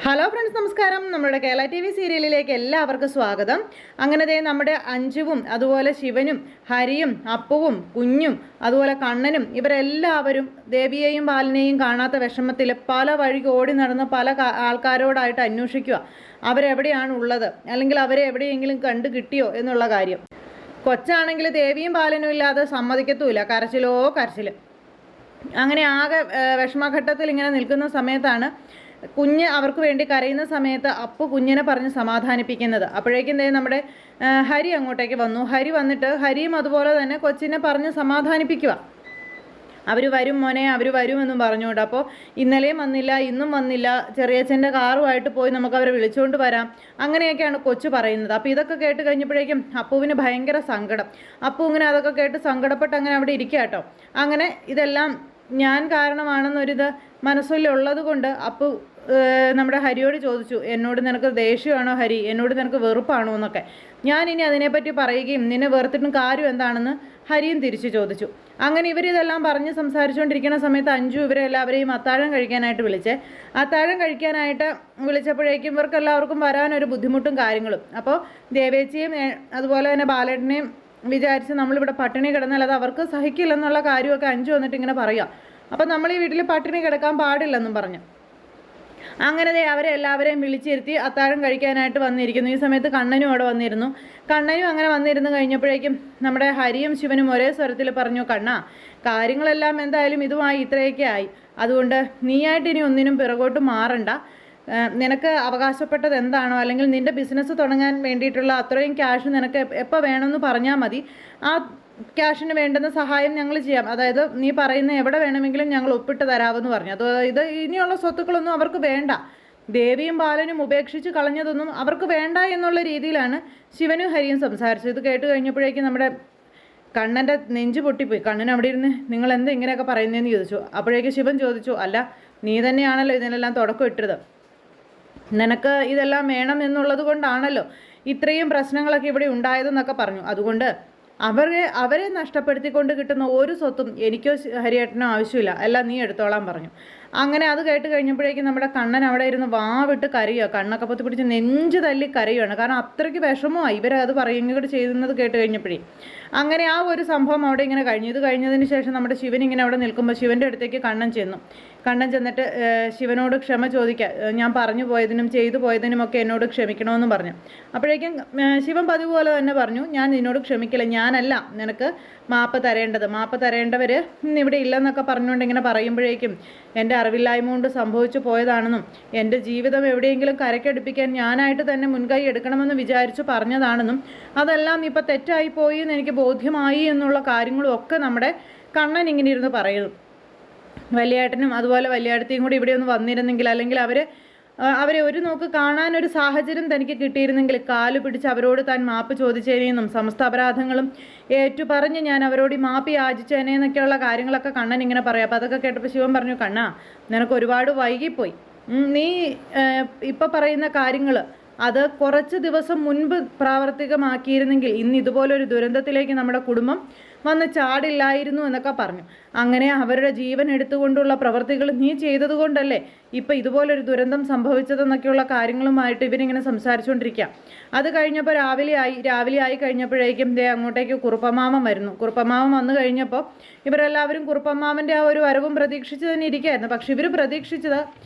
Hello friends, നമസ്കാരം. നമ്മുടെ Kerala T V സീരിയലിലേക്ക് എല്ലാവർക്കും സ്വാഗതം. അങ്ങനെ നമ്മുടെ അഞ്ജുവും അതുപോലെ ശിവനും ഹരിയും അപ്പുവും കുഞ്ഞും അതുപോലെ കണ്ണനും ഇവരെല്ലാവരും ദേവിയെയും ബാലനെയും കാണാത്ത വിഷമത്തിൽ പല വഴിക്ക് ഓടി നടന്ന് പല ആൾക്കാരോടായിട്ട് അന്വേഷിക്കുക അവരെവിടെയാണ് ഉള്ളത്, അല്ലെങ്കിൽ അവരെ എവിടെയെങ്കിലും കണ്ടു കിട്ടിയോ എന്നുള്ള കാര്യം. കൊച്ചാണെങ്കിൽ ദേവിയും ബാലനും ഇല്ലാതെ സമ്മതിക്കത്തുമില്ല, കരച്ചിലോ കരച്ചിൽ. അങ്ങനെ ആകെ വിഷമഘട്ടത്തിൽ ഇങ്ങനെ നിൽക്കുന്ന സമയത്താണ് കുഞ്ഞ് അവർക്ക് വേണ്ടി കരയുന്ന സമയത്ത് അപ്പു കുഞ്ഞിനെ പറഞ്ഞ് സമാധാനിപ്പിക്കുന്നത്. അപ്പോഴേക്കും നമ്മുടെ ഹരി അങ്ങോട്ടേക്ക് വന്നു. ഹരി വന്നിട്ട് ഹരിയും അതുപോലെ തന്നെ കൊച്ചിനെ പറഞ്ഞ് സമാധാനിപ്പിക്കുക. അവർ വരും മോനെ, അവർ വരുമെന്നും പറഞ്ഞുകൊണ്ട്. അപ്പോൾ ഇന്നലെയും വന്നില്ല, ഇന്നും വന്നില്ല, ചെറിയച്ഛൻ്റെ കാറുമായിട്ട് പോയി നമുക്ക് അവരെ വിളിച്ചുകൊണ്ട് വരാം, അങ്ങനെയൊക്കെയാണ് കൊച്ചു പറയുന്നത്. അപ്പോൾ ഇതൊക്കെ കേട്ട് കഴിഞ്ഞപ്പോഴേക്കും അപ്പുവിന് ഭയങ്കര സങ്കടം. അപ്പു ഇങ്ങനെ അതൊക്കെ കേട്ട് സങ്കടപ്പെട്ട് അങ്ങനെ അവിടെ ഇരിക്കുക കേട്ടോ. അങ്ങനെ ഇതെല്ലാം ഞാൻ കാരണമാണെന്നൊരിത് മനസ്സിലുള്ളത് കൊണ്ട് അപ്പു നമ്മുടെ ഹരിയോട് ചോദിച്ചു, എന്നോട് നിനക്ക് ദേഷ്യമാണോ ഹരി, എന്നോട് നിനക്ക് വെറുപ്പാണോ എന്നൊക്കെ. ഞാനിനി അതിനെപ്പറ്റി പറയുകയും നിന്നെ വെറുത്തിട്ടും കാര്യം എന്താണെന്ന് ഹരിയും തിരിച്ചു ചോദിച്ചു. അങ്ങനെ ഇവരിതെല്ലാം പറഞ്ഞ് സംസാരിച്ചുകൊണ്ടിരിക്കുന്ന സമയത്ത് അഞ്ജു ഇവരെല്ലാവരെയും അത്താഴം കഴിക്കാനായിട്ട് അത്താഴം കഴിക്കാനായിട്ട് വിളിച്ചപ്പോഴേക്കും ഇവർക്കെല്ലാവർക്കും വരാനൊരു ബുദ്ധിമുട്ടും കാര്യങ്ങളും. അപ്പോൾ ദേവേച്ചിയും അതുപോലെ തന്നെ ബാലേട്ടനെയും വിചാരിച്ച് നമ്മളിവിടെ പട്ടിണി കിടന്നാൽ അത് അവർക്ക് സഹിക്കില്ലെന്നുള്ള കാര്യമൊക്കെ അഞ്ജു വന്നിട്ട് ഇങ്ങനെ പറയുക. അപ്പോൾ നമ്മൾ ഈ വീട്ടിൽ പട്ടിണി കിടക്കാൻ പാടില്ലെന്നും പറഞ്ഞു. അങ്ങനെ അവരെ എല്ലാവരെയും വിളിച്ചിരുത്തി അത്താഴം കഴിക്കാനായിട്ട് വന്നിരിക്കുന്നു. ഈ സമയത്ത് കണ്ണനും അവിടെ വന്നിരുന്നു. കണ്ണനും അങ്ങനെ വന്നിരുന്ന് കഴിഞ്ഞപ്പോഴേക്കും നമ്മുടെ ഹരിയും ശിവനും ഒരേ സ്വരത്തിൽ പറഞ്ഞു, കണ്ണാ, കാര്യങ്ങളെല്ലാം എന്തായാലും ഇതുമായി ഇത്രയൊക്കെ ആയി, അതുകൊണ്ട് നീയായിട്ട് ഇനി ഒന്നിനും പിറകോട്ട് മാറണ്ട. നിനക്ക് അവകാശപ്പെട്ടത് എന്താണോ, അല്ലെങ്കിൽ നിൻ്റെ ബിസിനസ് തുടങ്ങാൻ വേണ്ടിയിട്ടുള്ള അത്രയും ക്യാഷ് നിനക്ക് എപ്പോൾ വേണമെന്ന് പറഞ്ഞാൽ മതി. ആ ക്യാഷിന് വേണ്ടുന്ന സഹായം ഞങ്ങൾ ചെയ്യാം. അതായത് നീ പറയുന്ന എവിടെ വേണമെങ്കിലും ഞങ്ങൾ ഒപ്പിട്ട് തരാമെന്ന് പറഞ്ഞു. അതായത് ഇനിയുള്ള സ്വത്തുക്കളൊന്നും അവർക്ക് വേണ്ട, ദേവിയും ബാലനും ഉപേക്ഷിച്ച് കളഞ്ഞതൊന്നും അവർക്ക് വേണ്ട എന്നുള്ള രീതിയിലാണ് ശിവനും ഹരിയും സംസാരിച്ചത്. ഇത് കേട്ട് കഴിഞ്ഞപ്പോഴേക്കും നമ്മുടെ കണ്ണൻ്റെ നെഞ്ച് പൊട്ടിപ്പോയി. കണ്ണൻ അവിടെ ഇരുന്ന് നിങ്ങൾ എന്താ ഇങ്ങനെയൊക്കെ പറയുന്നതെന്ന് ചോദിച്ചു. അപ്പോഴേക്കും ശിവൻ ചോദിച്ചു, അല്ല നീ തന്നെയാണല്ലോ ഇതിനെല്ലാം തുടക്കം ഇട്ടത്, നിനക്ക് ഇതെല്ലാം വേണം എന്നുള്ളത് കൊണ്ടാണല്ലോ ഇത്രയും പ്രശ്നങ്ങളൊക്കെ ഇവിടെ ഉണ്ടായതെന്നൊക്കെ പറഞ്ഞു. അതുകൊണ്ട് അവരെ നഷ്ടപ്പെടുത്തിക്കൊണ്ട് കിട്ടുന്ന ഒരു സ്വത്തും എനിക്കോ ഹരിയേട്ടനോ ആവശ്യമില്ല, എല്ലാം നീ എടുത്തോളാൻ പറഞ്ഞു. അങ്ങനെ അത് കേട്ട് കഴിഞ്ഞപ്പോഴേക്കും നമ്മുടെ കണ്ണൻ അവിടെ ഇരുന്ന് വാവിട്ട് കരയുക, കണ്ണൊക്കെ പൊത്തി പിടിച്ച് നെഞ്ച് തല്ലി കരയുകയാണ്. കാരണം അത്രയ്ക്ക് വിഷമമായി ഇവരത് പറയുന്നത് ചെയ്യുന്നത് കേട്ട് കഴിഞ്ഞപ്പോഴേ. അങ്ങനെ ആ ഒരു സംഭവം അവിടെ ഇങ്ങനെ കഴിഞ്ഞു. ഇത് കഴിഞ്ഞതിന് ശേഷം നമ്മുടെ ശിവൻ ഇങ്ങനെ അവിടെ നിൽക്കുമ്പോൾ ശിവൻ്റെ അടുത്തേക്ക് കണ്ണൻ ചെന്നിട്ട് ശിവനോട് ക്ഷമ ചോദിക്കുക, ഞാൻ പറഞ്ഞു പോയതിനും ചെയ്തു പോയതിനുമൊക്കെ എന്നോട് ക്ഷമിക്കണമെന്നും പറഞ്ഞു. അപ്പോഴേക്കും ശിവൻ പതിവ് പോലെ തന്നെ പറഞ്ഞു, ഞാൻ നിന്നോട് ക്ഷമിക്കില്ല, ഞാനല്ല നിനക്ക് മാപ്പ് തരേണ്ടവർ ഇവിടെ ഇല്ലെന്നൊക്കെ പറഞ്ഞുകൊണ്ട് ഇങ്ങനെ പറയുമ്പോഴേക്കും എൻ്റെ അറിവില്ലായ്മ കൊണ്ട് സംഭവിച്ചു പോയതാണെന്നും എൻ്റെ ജീവിതം എവിടെയെങ്കിലും കരക്കടുപ്പിക്കാൻ ഞാനായിട്ട് തന്നെ മുൻകൈ എടുക്കണമെന്ന് വിചാരിച്ചു പറഞ്ഞതാണെന്നും അതെല്ലാം ഇപ്പം തെറ്റായിപ്പോയി എന്ന് എനിക്ക് ബോധ്യമായി എന്നുള്ള കാര്യങ്ങളും ഒക്കെ നമ്മുടെ കണ്ണൻ ഇങ്ങനെ ഇരുന്ന് പറയുന്നു. വലിയേട്ടനും അതുപോലെ വലിയേട്ടത്തെയും കൂടി ഇവിടെ ഒന്ന് വന്നിരുന്നെങ്കിൽ, അല്ലെങ്കിൽ അവരെ ഒരു നോക്ക് കാണാനൊരു സാഹചര്യം തനിക്ക് കിട്ടിയിരുന്നെങ്കിൽ കാല് പിടിച്ച് അവരോട് താൻ മാപ്പ് ചോദിച്ചേനെന്നും സമസ്ത അപരാധങ്ങളും ഏറ്റുപറഞ്ഞ് ഞാൻ അവരോട് മാപ്പ് യാചിച്ചേനെന്നൊക്കെയുള്ള കാര്യങ്ങളൊക്കെ കണ്ണൻ ഇങ്ങനെ പറയാം. അപ്പോൾ അതൊക്കെ കേട്ടപ്പോൾ ശിവൻ പറഞ്ഞു, കണ്ണാ, നിനക്ക് ഒരുപാട് വൈകിപ്പോയി. നീ ഇപ്പം പറയുന്ന കാര്യങ്ങൾ അത് കുറച്ച് ദിവസം മുൻപ് പ്രാവർത്തികമാക്കിയിരുന്നെങ്കിൽ ഇന്ന് ഇതുപോലൊരു ദുരന്തത്തിലേക്ക് നമ്മുടെ കുടുംബം വന്ന് ചാടില്ലായിരുന്നു എന്നൊക്കെ പറഞ്ഞു. അങ്ങനെ അവരുടെ ജീവൻ എടുത്തുകൊണ്ടുള്ള പ്രവൃത്തികൾ നീ ചെയ്തതുകൊണ്ടല്ലേ ഇപ്പം ഇതുപോലൊരു ദുരന്തം സംഭവിച്ചതെന്നൊക്കെയുള്ള കാര്യങ്ങളുമായിട്ട് ഇവരിങ്ങനെ സംസാരിച്ചുകൊണ്ടിരിക്കുക. അത് കഴിഞ്ഞപ്പോൾ രാവിലെ ആയി കഴിഞ്ഞപ്പോഴേക്കും അങ്ങോട്ടേക്ക് കുറുപ്പമാമൻ വരുന്നു. കുറുപ്പമാമൻ വന്നു കഴിഞ്ഞപ്പോൾ ഇവരെല്ലാവരും കുറുപ്പമാമൻ്റെ ആ ഒരു വരവും പ്രതീക്ഷിച്ച് തന്നെ ഇരിക്കുകയായിരുന്നു. പക്ഷെ ഇവർ പ്രതീക്ഷിച്ചത്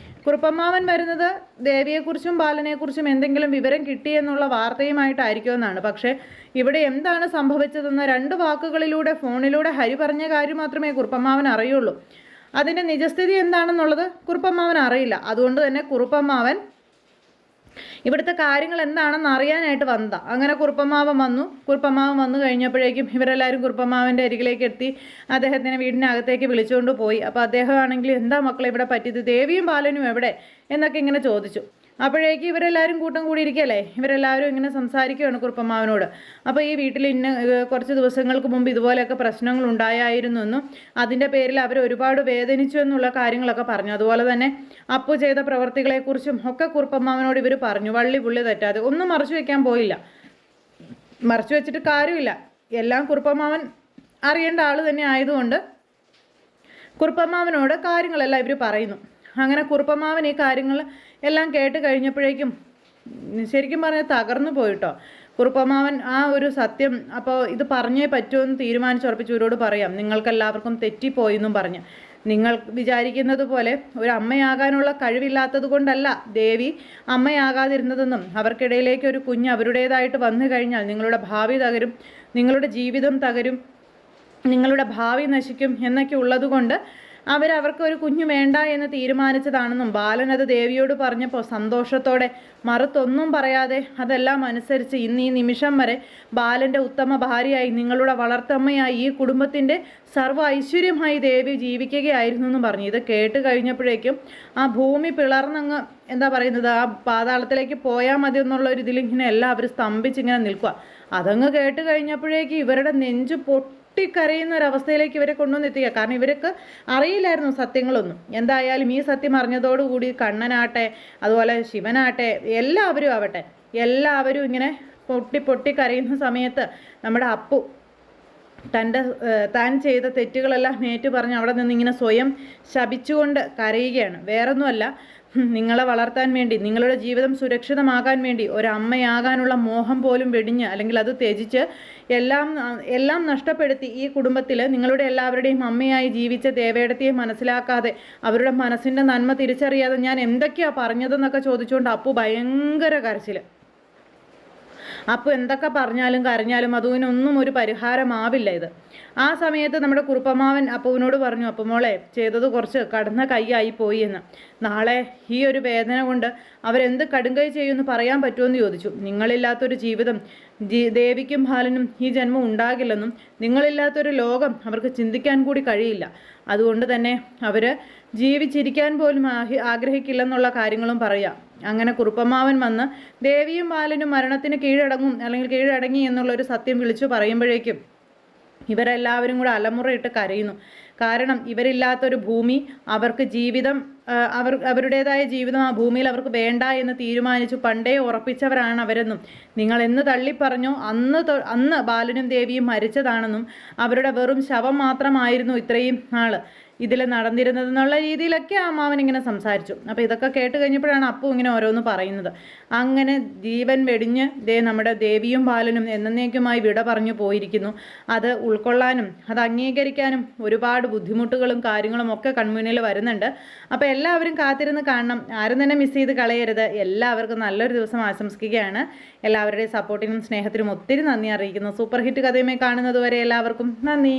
കുറുപ്പമാവൻ വരുന്നത് ദേവിയെക്കുറിച്ചും ബാലനെക്കുറിച്ചും എന്തെങ്കിലും വിവരം കിട്ടിയെന്നുള്ള വാർത്തയുമായിട്ടായിരിക്കുമെന്നാണ്. പക്ഷേ ഇവിടെ എന്താണ് സംഭവിച്ചതെന്ന് 2 വാക്കുകളിലൂടെ ഫോണിലൂടെ ഹരി പറഞ്ഞ കാര്യം മാത്രമേ കുറുപ്പമാവൻ അറിയുള്ളൂ. അതിൻ്റെ നിജസ്ഥിതി എന്താണെന്നുള്ളത് കുറുപ്പമാവൻ അറിയില്ല. അതുകൊണ്ട് തന്നെ കുറുപ്പമാവൻ ഇവിടുത്തെ കാര്യങ്ങൾ എന്താണെന്ന് അറിയാനായിട്ട് വന്നതാണ്. അങ്ങനെ കുറുപ്പമാവൻ വന്നു കഴിഞ്ഞപ്പോഴേക്കും ഇവരെല്ലാവരും കുറുപ്പമാവൻ്റെ അരികിലേക്ക് എത്തി അദ്ദേഹത്തിനെ വീടിനകത്തേക്ക് വിളിച്ചുകൊണ്ട് പോയി. അപ്പോൾ അദ്ദേഹമാണെങ്കിൽ എന്താ മക്കളെ ഇവിടെ പറ്റിയത്, ദേവിയും ബാലനും എവിടെ എന്നൊക്കെ ഇങ്ങനെ ചോദിച്ചു. അപ്പോഴേക്കും ഇവരെല്ലാവരും കൂട്ടം കൂടിയിരിക്കുകയല്ലേ, ഇവരെല്ലാവരും ഇങ്ങനെ സംസാരിക്കുകയാണ് കുറുപ്പമാവനോട്. അപ്പോൾ ഈ വീട്ടിൽ കുറച്ച് ദിവസങ്ങൾക്ക് മുമ്പ് ഇതുപോലെയൊക്കെ പ്രശ്നങ്ങൾ ഉണ്ടായിരുന്നെന്നും അതിൻ്റെ പേരിൽ അവർ ഒരുപാട് വേദനിച്ചു എന്നുള്ള കാര്യങ്ങളൊക്കെ പറഞ്ഞു. അതുപോലെ തന്നെ അപ്പു ചെയ്ത പ്രവർത്തികളെക്കുറിച്ചും ഒക്കെ കുറുപ്പമാവനോട് ഇവർ പറഞ്ഞു, വള്ളി പുള്ളി തെറ്റാതെ. ഒന്നും മറച്ചു വയ്ക്കാൻ പോയില്ല, മറച്ചു വെച്ചിട്ട് കാര്യമില്ല. എല്ലാം കുറുപ്പമാവൻ അറിയേണ്ട ആൾ തന്നെ ആയതുകൊണ്ട് കുറുപ്പമാവനോട് കാര്യങ്ങളെല്ലാം ഇവർ പറയുന്നു. അങ്ങനെ കുറുപ്പമാവൻ ഈ കാര്യങ്ങൾ എല്ലാം കേട്ട് കഴിഞ്ഞപ്പോഴേക്കും ശരിക്കും പറഞ്ഞാൽ തകർന്നു പോയിട്ടോ. കുറുപ്പമാവൻ ആ ഒരു സത്യം അപ്പോൾ ഇത് പറഞ്ഞേ പറ്റുമെന്ന് തീരുമാനിച്ചുറപ്പിച്ച് ഇവരോട് പറയാം, നിങ്ങൾക്കെല്ലാവർക്കും തെറ്റിപ്പോയെന്നും പറഞ്ഞ്. നിങ്ങൾ വിചാരിക്കുന്നത് പോലെ ഒരു അമ്മയാകാനുള്ള കഴിവില്ലാത്തത് കൊണ്ടല്ല ദേവി അമ്മയാകാതിരുന്നതെന്നും അവർക്കിടയിലേക്ക് ഒരു കുഞ്ഞ് അവരുടേതായിട്ട് വന്നു കഴിഞ്ഞാൽ നിങ്ങളുടെ ഭാവി തകരും, നിങ്ങളുടെ ജീവിതം തകരും, നിങ്ങളുടെ ഭാവി നശിക്കും എന്നൊക്കെ ഉള്ളതുകൊണ്ട് അവർക്ക് ഒരു കുഞ്ഞു വേണ്ട എന്ന് തീരുമാനിച്ചതാണെന്നും ബാലൻ അത് ദേവിയോട് പറഞ്ഞപ്പോൾ സന്തോഷത്തോടെ മറുത്തൊന്നും പറയാതെ അതെല്ലാം അനുസരിച്ച് ഇന്ന് ഈ നിമിഷം വരെ ബാലൻ്റെ ഉത്തമ ഭാര്യയായി നിങ്ങളുടെ വളർത്തമ്മയായി ഈ കുടുംബത്തിൻ്റെ സർവ്വ ഐശ്വര്യമായി ദേവി ജീവിക്കുകയായിരുന്നു എന്നും പറഞ്ഞു. ഇത് കേട്ട് കഴിഞ്ഞപ്പോഴേക്കും ആ ഭൂമി പിളർന്നങ്ങ് എന്താ പറയുന്നത്, ആ പാതാളത്തിലേക്ക് പോയാൽ മതി എന്നുള്ള ഒരു ഇതിലിങ്ങനെ എല്ലാവരും സ്തംഭിച്ചിങ്ങനെ നിൽക്കുക. അതങ്ങ് കേട്ട് കഴിഞ്ഞപ്പോഴേക്കും ഇവരുടെ നെഞ്ച് പൊട്ടിക്കരയുന്ന ഒരവസ്ഥയിലേക്ക് ഇവരെ കൊണ്ടുവന്നെത്തിക്കുക. കാരണം ഇവർക്ക് അറിയില്ലായിരുന്നു സത്യങ്ങളൊന്നും. എന്തായാലും ഈ സത്യം അറിഞ്ഞതോടുകൂടി കണ്ണനാട്ടെ അതുപോലെ ശിവനാട്ടെ എല്ലാവരും ആവട്ടെ എല്ലാവരും ഇങ്ങനെ പൊട്ടിക്കരയുന്ന സമയത്ത് നമ്മുടെ അപ്പു താൻ ചെയ്ത തെറ്റുകളെല്ലാം ഏറ്റു പറഞ്ഞ് അവിടെ നിന്ന് ഇങ്ങനെ സ്വയം ശപിച്ചുകൊണ്ട് കരയുകയാണ്. വേറൊന്നുമല്ല, നിങ്ങളെ വളർത്താൻ വേണ്ടി നിങ്ങളുടെ ജീവിതം സുരക്ഷിതമാകാൻ വേണ്ടി ഒരമ്മയാകാനുള്ള മോഹം പോലും വെടിഞ്ഞ് അല്ലെങ്കിൽ അത് ത്യജിച്ച് എല്ലാം നഷ്ടപ്പെടുത്തി ഈ കുടുംബത്തിൽ നിങ്ങളുടെ എല്ലാവരുടെയും അമ്മയായി ജീവിച്ച ദേവേടത്തിയെ മനസ്സിലാക്കാതെ അവരുടെ മനസ്സിൻ്റെ നന്മ തിരിച്ചറിയാതെ ഞാൻ എന്തൊക്കെയാണ് പറഞ്ഞതെന്നൊക്കെ ചോദിച്ചുകൊണ്ട് അപ്പു ഭയങ്കര കരച്ചിൽ. അപ്പോൾ എന്തൊക്കെ പറഞ്ഞാലും കരഞ്ഞാലും അതിനൊന്നും ഒരു പരിഹാരമാവില്ല ഇത്. ആ സമയത്ത് നമ്മുടെ കുറുപ്പമാവൻ അപ്പുവിനോട് പറഞ്ഞു, അപ്പുമോളെ ചെയ്തത് കുറച്ച് കടന്ന കൈയായി പോയി എന്ന്. നാളെ ഈ ഒരു വേദന കൊണ്ട് അവരെന്ത് കടുങ്കൈ ചെയ്യുമെന്ന് പറയാൻ പറ്റുമെന്ന് ചോദിച്ചു. നിങ്ങളില്ലാത്തൊരു ജീവിതം ദേവിക്കും ബാലനും ഈ ജന്മം ഉണ്ടാകില്ലെന്നും നിങ്ങളില്ലാത്തൊരു ലോകം അവർക്ക് ചിന്തിക്കാൻ കൂടി കഴിയില്ല. അതുകൊണ്ട് തന്നെ അവർ ജീവിച്ചിരിക്കാൻ പോലും ആഗ്രഹിക്കില്ലെന്നുള്ള കാര്യങ്ങളും പറയാം. അങ്ങനെ കുറുപ്പമാവൻ വന്ന് ദേവിയും ബാലനും മരണത്തിന് കീഴടങ്ങും അല്ലെങ്കിൽ കീഴടങ്ങി എന്നുള്ളൊരു സത്യം വിളിച്ചു പറയുമ്പോഴേക്കും ഇവരെല്ലാവരും കൂടെ അലമുറയിട്ട് കരയുന്നു. കാരണം ഇവരില്ലാത്തൊരു ഭൂമി അവർക്ക് ജീവിതം അവരുടേതായ ജീവിതം ആ ഭൂമിയിൽ അവർക്ക് വേണ്ട എന്ന് തീരുമാനിച്ചു പണ്ടേ ഉറപ്പിച്ചവരാണ് അവരെന്നും നിങ്ങൾ എന്ന് തള്ളിപ്പറഞ്ഞോ അന്ന് ബാലനും ദേവിയും മരിച്ചതാണെന്നും അവരുടെ വെറും ശവം മാത്രമായിരുന്നു ഇത്രയും നാൾ ഇതിൽ നടന്നിരുന്നതെന്നുള്ള രീതിയിലൊക്കെ അമ്മാവൻ ഇങ്ങനെ സംസാരിച്ചു. അപ്പോൾ ഇതൊക്കെ കേട്ട് കഴിഞ്ഞപ്പോഴാണ് അപ്പു ഇങ്ങനെ ഓരോന്ന് പറയുന്നത്. അങ്ങനെ ജീവൻ വെടിഞ്ഞ് നമ്മുടെ ദേവിയും ബാലനും എന്നേക്കുമായി വിട പറഞ്ഞു പോയിരിക്കുന്നു. അത് ഉൾക്കൊള്ളാനും അത് അംഗീകരിക്കാനും ഒരുപാട് ബുദ്ധിമുട്ടുകളും കാര്യങ്ങളും ഒക്കെ കൺമുന്നിൽ വരുന്നുണ്ട്. അപ്പോൾ എല്ലാവരും കാത്തിരുന്ന് കാണണം. ആരും തന്നെ മിസ് ചെയ്ത് കളയരുത്. എല്ലാവർക്കും നല്ലൊരു ദിവസം ആശംസിക്കുകയാണ്. എല്ലാവരുടെയും സപ്പോർട്ടിനും സ്നേഹത്തിനും ഒത്തിരി നന്ദി അറിയിക്കുന്നു. സൂപ്പർ ഹിറ്റ് കഥയുമായി കാണുന്നത് വരെ എല്ലാവർക്കും നന്ദി.